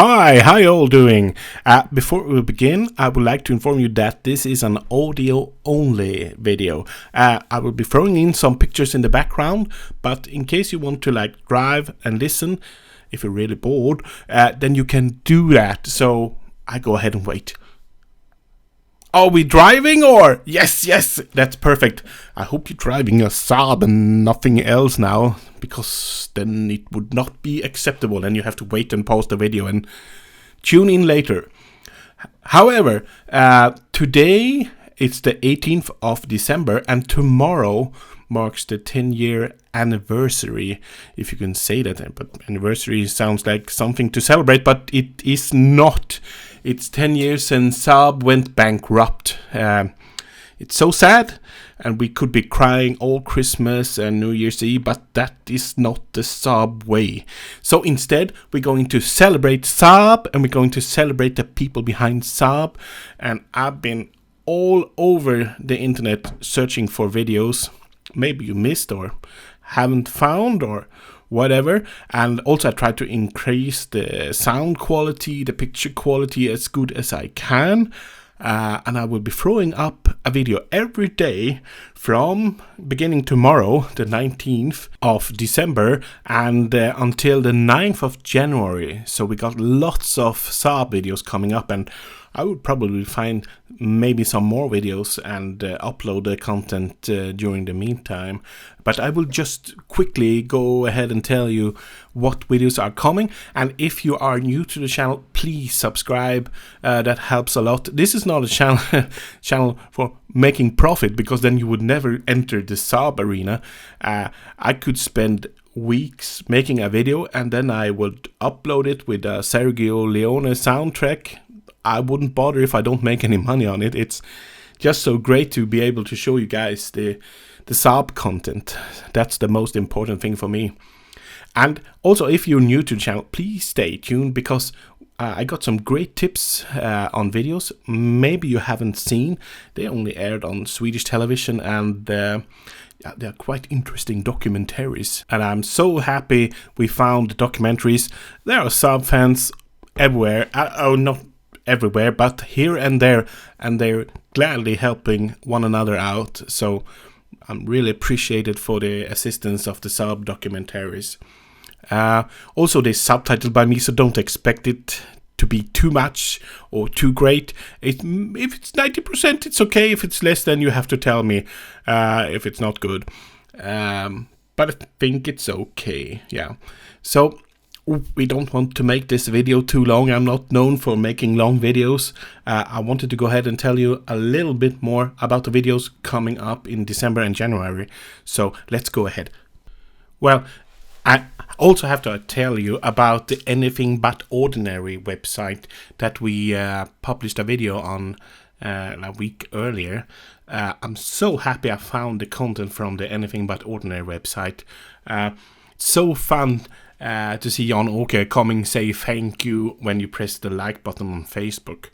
Hi, how you all doing? Before we begin, I would like to inform you that this is an audio-only video. I will be throwing in some pictures in the background, but in case you want to drive and listen, if you're really bored, then you can do that. So I go ahead and wait. Are we driving or? Yes, that's perfect. I hope you're driving a Saab and nothing else now, because then it would not be acceptable and you have to wait and pause the video and tune in later. However, today it's the 18th of December and tomorrow marks the 10-year anniversary, if you can say that. But anniversary sounds like something to celebrate, but it is not. It's 10 years since Saab went bankrupt. It's so sad, and we could be crying all Christmas and New Year's Eve, but that is not the Saab way. So instead, we're going to celebrate Saab, and we're going to celebrate the people behind Saab. And I've been all over the internet searching for videos. Maybe you missed or haven't found or whatever, and also I try to increase the sound quality, the picture quality as good as I can, and I will be throwing up a video every day from beginning tomorrow, the 19th of December, and until the 9th of January. So we got lots of Saab videos coming up, and I would probably find maybe some more videos and upload the content during the meantime. But I will just quickly go ahead and tell you what videos are coming. And if you are new to the channel, please subscribe. That helps a lot. This is not a channel for making profit, because then you would never enter the Saab arena. I could spend weeks making a video and then I would upload it with a Sergio Leone soundtrack. I wouldn't bother if I don't make any money on it. It's just so great to be able to show you guys the Saab content. That's the most important thing for me. And also, if you're new to the channel, please stay tuned, because I got some great tips on videos maybe you haven't seen. They only aired on Swedish television, and they're quite interesting documentaries. And I'm so happy we found the documentaries. There are Saab fans everywhere. Not everywhere, but here and there, and they're gladly helping one another out. So I'm really appreciated for the assistance of the Saab documentaries. Also, they're subtitled by me, so don't expect it to be too much or too great. If it's 90%, it's okay. If it's less, then you have to tell me if it's not good. But I think it's okay. Yeah. So we don't want to make this video too long. I'm not known for making long videos. I wanted to go ahead and tell you a little bit more about the videos coming up in December and January. So let's go ahead. Well, I also have to tell you about the Anything But Ordinary website that we published a video on a week earlier. I'm so happy I found the content from the Anything But Ordinary website. It's so fun to see Jan Åke coming say thank you when you press the like button on Facebook.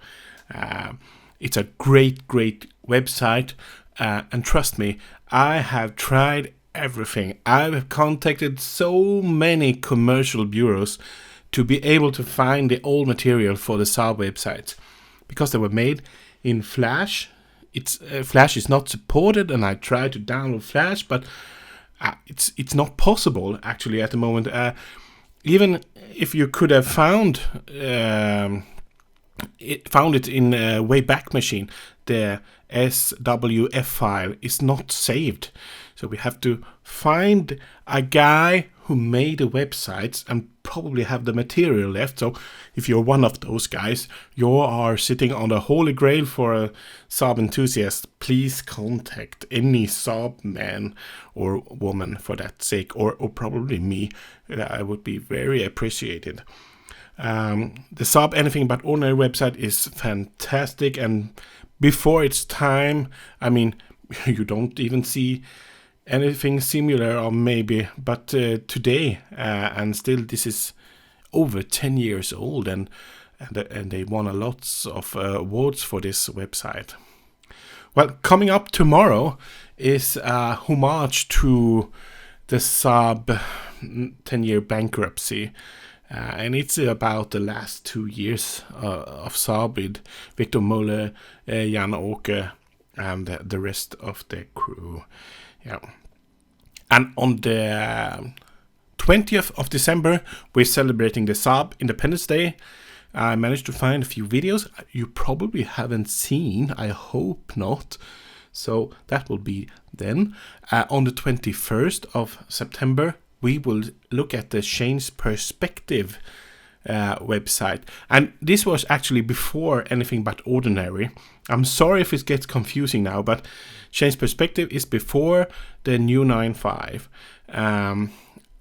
It's a great website, and trust me, I have tried everything. I've contacted so many commercial bureaus to be able to find the old material for the Saab websites, because they were made in Flash. Flash is not supported, and I tried to download Flash, but it's not possible actually at the moment. Even if you could have found it in a Wayback Machine, the SWF file is not saved. So we have to find a guy who made the websites and probably have the material left. So if you're one of those guys, you are sitting on the holy grail for a Saab enthusiast. Please contact any Saab man or woman for that sake, or probably me. I would be very appreciated. The Saab Anything But Ordinary website is fantastic, and before its time, I mean, you don't even see anything similar, or maybe, but today, and still this is over 10 years old, and they won a lots of awards for this website. Well, coming up tomorrow is a homage to the Saab 10-year bankruptcy. and it's about the last 2 years of Saab with Victor Muller, Jan Åke, and the rest of the crew. Yeah. And on the 20th of December, we're celebrating the SAAB Independence Day. I managed to find a few videos you probably haven't seen. I hope not. So that will be then. On the 21st of September, we will look at the Change Perspective website. And this was actually before Anything But Ordinary. I'm sorry if it gets confusing now, but Change Perspective is before the new 9.5.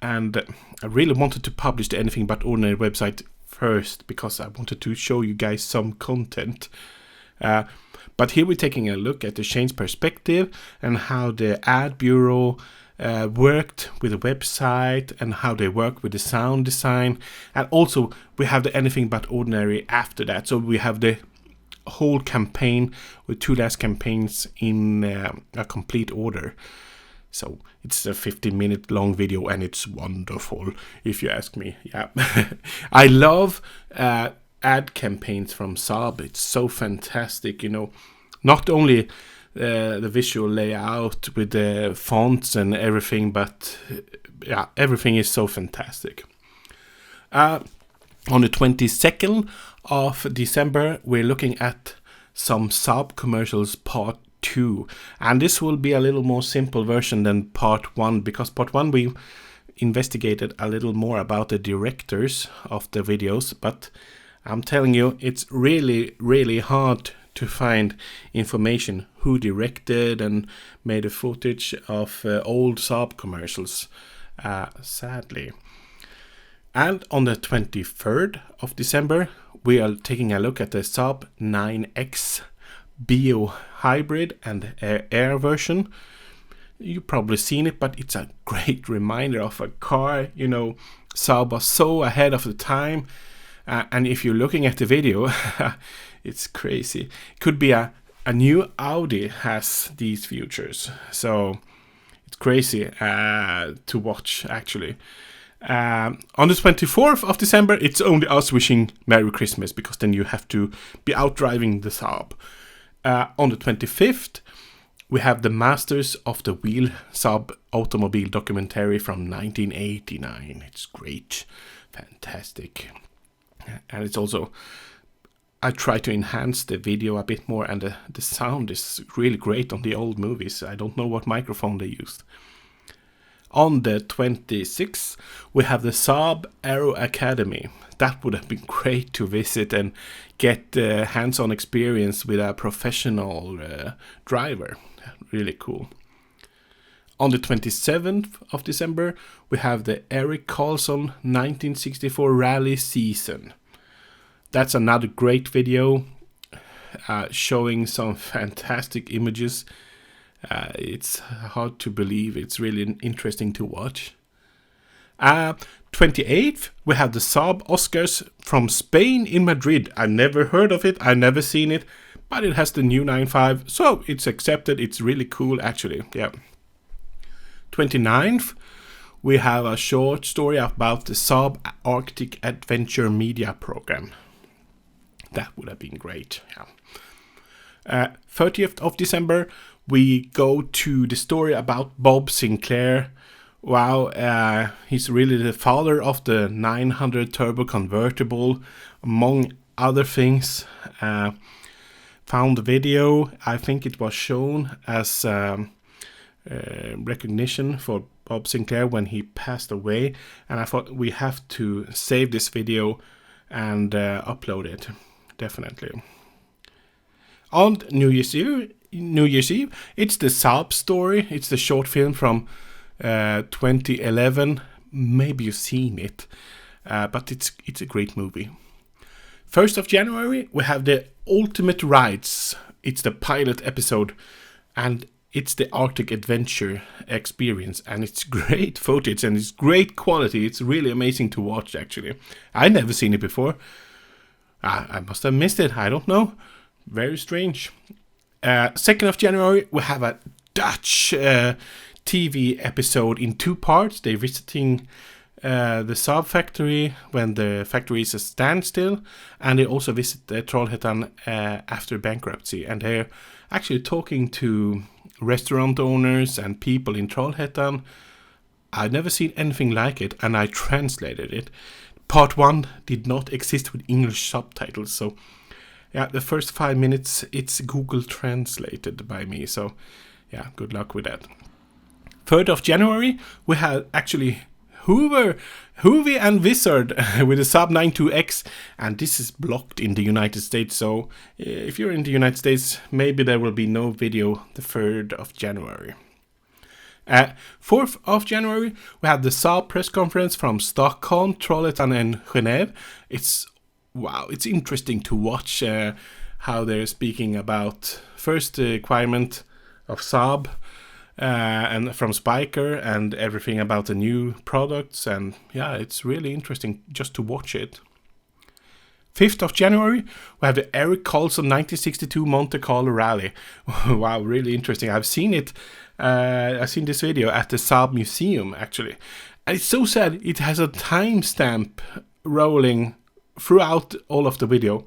And I really wanted to publish the Anything But Ordinary website first because I wanted to show you guys some content. But here we're taking a look at the Change Perspective and how the ad bureau worked with the website and how they work with the sound design. And also we have the Anything But Ordinary after that. So we have the whole campaign with 2 last campaigns in a complete order. So it's a 15-minute long video and it's wonderful, if you ask me. Yeah, I love ad campaigns from Saab. It's so fantastic, you know. Not only the visual layout with the fonts and everything, but yeah, everything is so fantastic. On the 22nd of December, we're looking at some Saab commercials part 2, and this will be a little more simple version than part 1, because part 1 we investigated a little more about the directors of the videos, but I'm telling you, it's really hard to find information who directed and made a footage of old Saab commercials, sadly. And on the 23rd of December, we are taking a look at the Saab 9X Bio Hybrid and Air version. You've probably seen it, but it's a great reminder of a car. You know, Saab was so ahead of the time. And if you're looking at the video, it's crazy. It could be a new Audi has these features. So it's crazy to watch, actually. On the 24th of December, it's only us wishing Merry Christmas, because then you have to be out driving the Saab. On the 25th, we have the Masters of the Wheel Saab automobile documentary from 1989. It's great, fantastic. And it's also, I try to enhance the video a bit more, and the sound is really great on the old movies. I don't know what microphone they used. On the 26th, we have the Saab Aero Academy. That would have been great to visit and get hands-on experience with a professional driver. Really cool. On the 27th of December, we have the Eric Carlson 1964 Rally Season. That's another great video showing some fantastic images. It's hard to believe. It's really interesting to watch. 28th, we have the SAAB Oscars from Spain in Madrid. I never heard of it. I never seen it, but it has the new 9.5, so it's accepted. It's really cool, actually. Yeah. 29th, we have a short story about the SAAB Arctic Adventure Media Program. That would have been great. Yeah. 30th of December, we go to the story about Bob Sinclair. Wow, he's really the father of the 900 turbo convertible, among other things. Found the video. I think it was shown as recognition for Bob Sinclair when he passed away, and I thought we have to save this video and upload it, definitely. On New Year's Eve, it's the SAAB Story. It's the short film from 2011. Maybe you've seen it, but it's a great movie. 1st of January, we have the Ultimate Rides. It's the pilot episode, and it's the Arctic Adventure experience, and it's great footage and it's great quality. It's really amazing to watch, actually. I never seen it before. I must have missed it. I don't know. Very strange. 2nd of January, we have a Dutch TV episode in 2 parts. They're visiting the Saab factory when the factory is a standstill, and they also visit Trollhättan after bankruptcy, and they're actually talking to restaurant owners and people in Trollhättan. I've never seen anything like it, and I translated it. Part 1 did not exist with English subtitles, so yeah, the first 5 minutes it's Google translated by me, so yeah, good luck with that. 3rd of January, we had actually Hoovy and Wizard with the Saab 92X, and this is blocked in the United States, so if you're in the United States, maybe there will be no video the 3rd of January. 4th of January, we had the Saab press conference from Stockholm, Trollhättan and Genève. It's interesting to watch how they're speaking about first the requirement of Saab, and from Spiker and everything about the new products, and yeah, it's really interesting just to watch it. 5th of January, we have the Eric Carlson 1962 Monte Carlo Rally. Wow, really interesting. I've seen it. I've seen this video at the Saab Museum, actually. And it's so sad. It has a timestamp rolling throughout all of the video.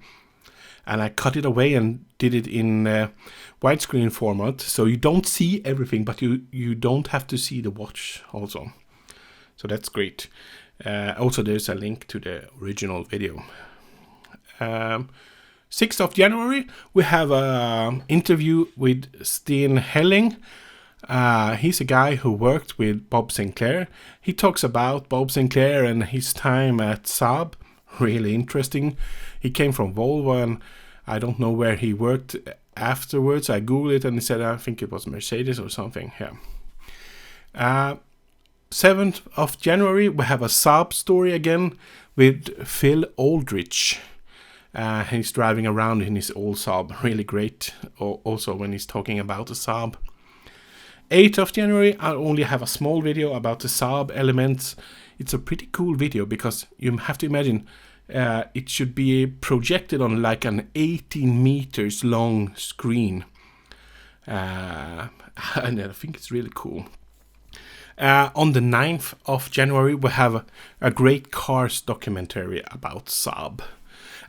And I cut it away and did it in widescreen format. So you don't see everything, but you don't have to see the watch also. So that's great. Also, there's a link to the original video. 6th of January, we have an interview with Steen. He's a guy who worked with Bob Sinclair. He talks about Bob Sinclair and his time at Saab. Really interesting. He came from Volvo, and I don't know where he worked afterwards. I googled it and he said, I think it was Mercedes or something. Yeah. 7th of January, we have a SAAB story again with Phil Aldrich. He's driving around in his old Saab. Really great. Also when he's talking about the Saab. 8th of January, I only have a small video about the SAAB Elements. It's a pretty cool video because you have to imagine it should be projected on like an 18 meters long screen. And I think it's really cool. On the 9th of January, we have a great Cars documentary about Saab.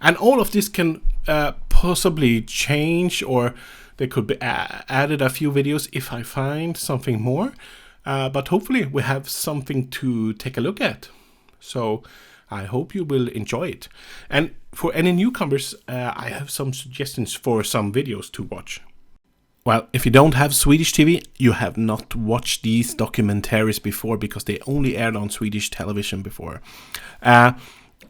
And all of this can possibly change, or there could be added a few videos if I find something more. But hopefully we have something to take a look at. So I hope you will enjoy it. And for any newcomers, I have some suggestions for some videos to watch. Well, if you don't have Swedish TV, you have not watched these documentaries before because they only aired on Swedish television before.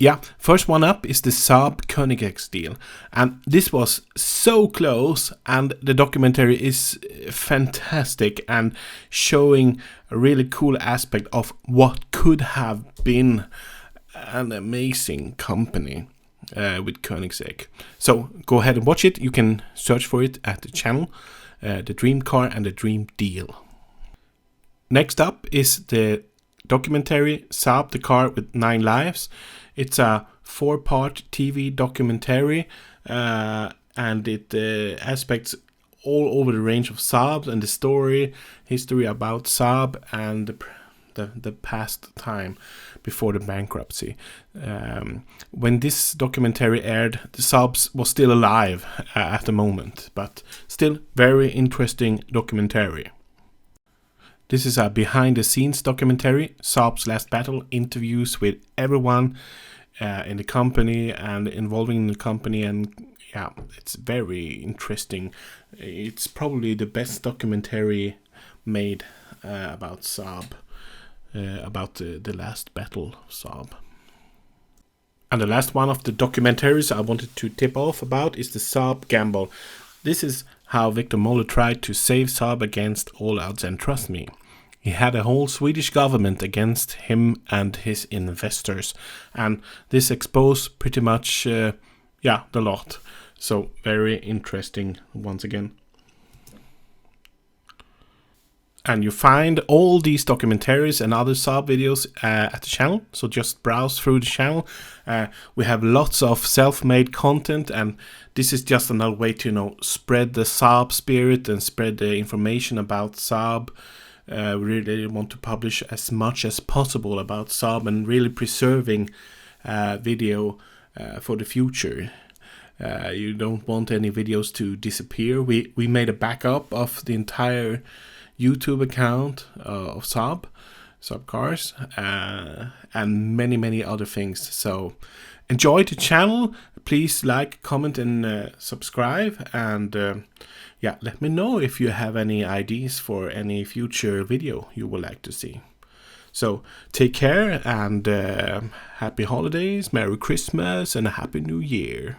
Yeah, first one up is the Saab Koenigsegg deal, and this was so close, and the documentary is fantastic and showing a really cool aspect of what could have been an amazing company with Koenigsegg. So go ahead and watch it. You can search for it at the channel, The Dream Car and The Dream Deal. Next up is the documentary SAAB The Car with 9 Lives. It's a 4-part TV documentary, and it aspects all over the range of Saab and the history about Saab and the past time before the bankruptcy. When this documentary aired, the Saab was still alive at the moment, but still very interesting documentary. This is a behind-the-scenes documentary, Saab's Last Battle, interviews with everyone in the company and involving the company, and yeah, it's very interesting. It's probably the best documentary made about Saab, about the last battle of Saab. And the last one of the documentaries I wanted to tip off about is the SAAB Gamble. This is how Victor Moller tried to save Saab against all odds, and trust me, he had a whole Swedish government against him and his investors, and this exposed pretty much the lot. So very interesting once again. And you find all these documentaries and other Saab videos at the channel, so just browse through the channel. We have lots of self-made content, and this is just another way to spread the Saab spirit and spread the information about Saab We really want to publish as much as possible about Saab and really preserving video for the future. You don't want any videos to disappear. We made a backup of the entire YouTube account of Saab Cars, and many other things. So enjoy the channel. Please like, comment, and subscribe. And yeah, let me know if you have any ideas for any future video you would like to see. So take care, and happy holidays, Merry Christmas, and a Happy New Year.